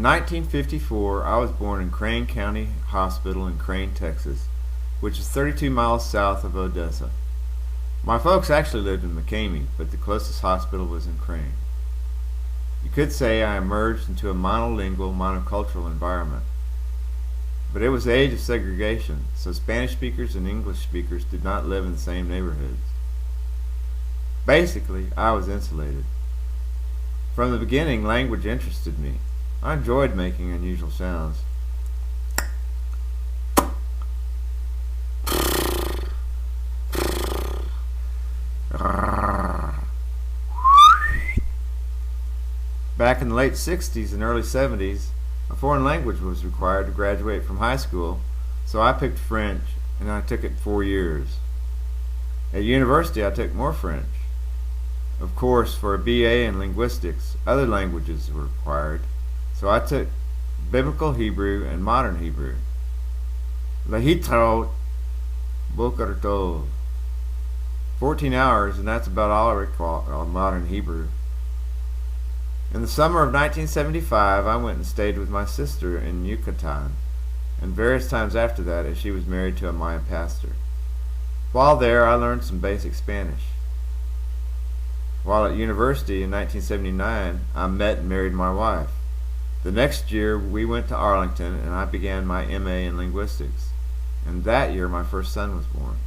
1954, I was born in Crane County Hospital in Crane, Texas, which is 32 miles south of Odessa. My folks actually lived in McCamey, but the closest hospital was in Crane. You could say I emerged into a monolingual, monocultural environment. But it was the age of segregation, so Spanish speakers and English speakers did not live in the same neighborhoods. Basically, I was insulated. From the beginning, language interested me. I enjoyed making unusual sounds. Back in the late 60s and early 70s, a foreign language was required to graduate from high school, so I picked French, and I took it 4 years. At university, I took more French. Of course, for a BA in linguistics, other languages were required, so I took Biblical Hebrew and Modern Hebrew. Lahitrot Boker Tov. 14 hours, and that's about all I recall on Modern Hebrew. In the summer of 1975, I went and stayed with my sister in Yucatan, and various times after that as she was married to a Mayan pastor. While there, I learned some basic Spanish. While at university in 1979, I met and married my wife. The next year, we went to Arlington, and I began my MA in linguistics. And that year, my first son was born.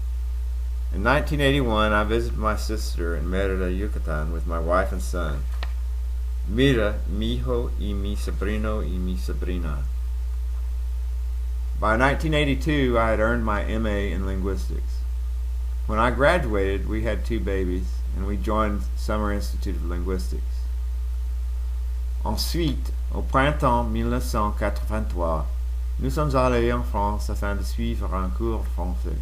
In 1981, I visited my sister in Mérida, Yucatan, with my wife and son. Mira, mi hijo y mi sobrino y mi sobrina. By 1982, I had earned my MA in linguistics. When I graduated, we had 2 babies, and we joined Summer Institute of Linguistics. Ensuite, au printemps 1983, nous sommes allés en France afin de suivre un cours de français.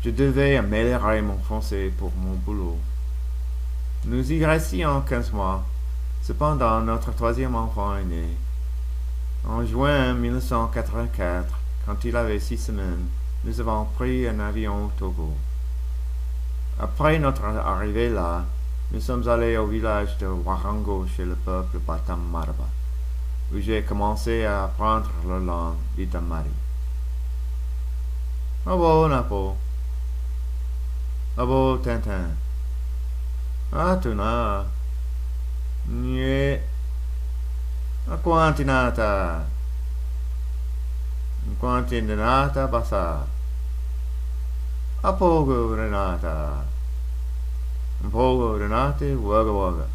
Je devais améliorer mon français pour mon boulot. Nous y restions 15 mois. Cependant, notre 3e enfant est né. En juin 1984, quand il avait 6 semaines, nous avons pris un avion au Togo. Après notre arrivée là, nous sommes allés au village de Warango chez le peuple Batam Maraba, où j'ai commencé à apprendre la langue d'Itamari. Abo Napo. Abo Tintin. Atuna. Nye. Quantinata. Quantinata basa. Apogo Renata. Pogo Renate Waga Waga.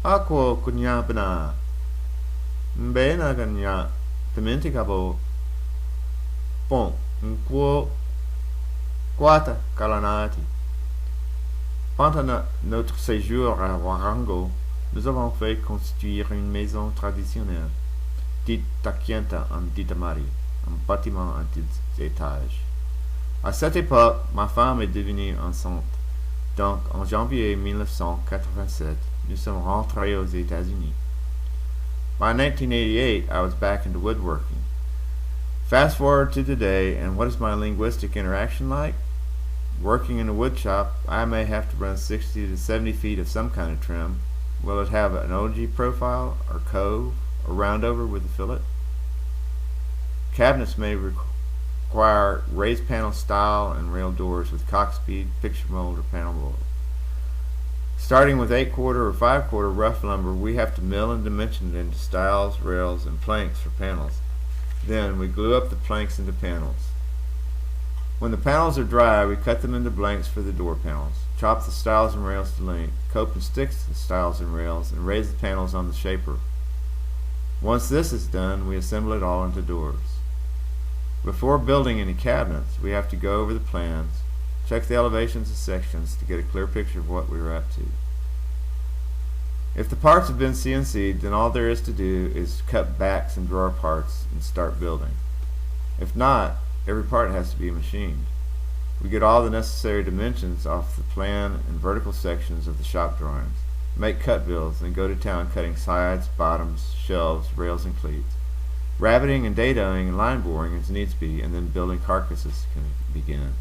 Aquo Cunyapana. Mbena Ganya. Dimenticabo. Pon. Quo. Quata Calanati. Pendant notre séjour à Warango, nous avons fait construire une maison traditionnelle, dite Takienta en Ditamari, un bâtiment à 10 étages. À cette époque, ma femme est devenue enceinte, donc en janvier 1987, nous sommes rentrés aux États-Unis. By 1988, I was back into woodworking. Fast forward to today, and what is my linguistic interaction like? Working in a wood shop, I may have to run 60 to 70 feet of some kind of trim. Will it have an OG profile, or cove, or roundover with a fillet? Cabinets may require raised panel style and rail doors with cock speed, picture mold, or panel mold. Starting with 8/4 or 5/4 rough lumber, we have to mill and dimension it into stiles, rails, and planks for panels. Then we glue up the planks into panels. When the panels are dry, we cut them into blanks for the door panels, chop the stiles and rails to length, cope and stitch the stiles and rails, and raise the panels on the shaper. Once this is done, we assemble it all into doors. Before building any cabinets, we have to go over the plans, check the elevations of sections to get a clear picture of what we are up to. If the parts have been CNC'd, then all there is to do is cut backs and drawer parts and start building. If not, every part has to be machined. We get all the necessary dimensions off the plan and vertical sections of the shop drawings, make cut builds, and go to town cutting sides, bottoms, shelves, rails, and cleats. Rabbiting and dadoing and line boring as needs be, and then building carcasses can begin.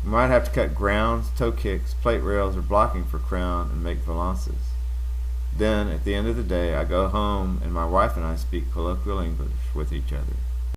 We might have to cut grounds, toe kicks, plate rails, or blocking for crown and make valances. Then, at the end of the day, I go home and my wife and I speak colloquial English with each other.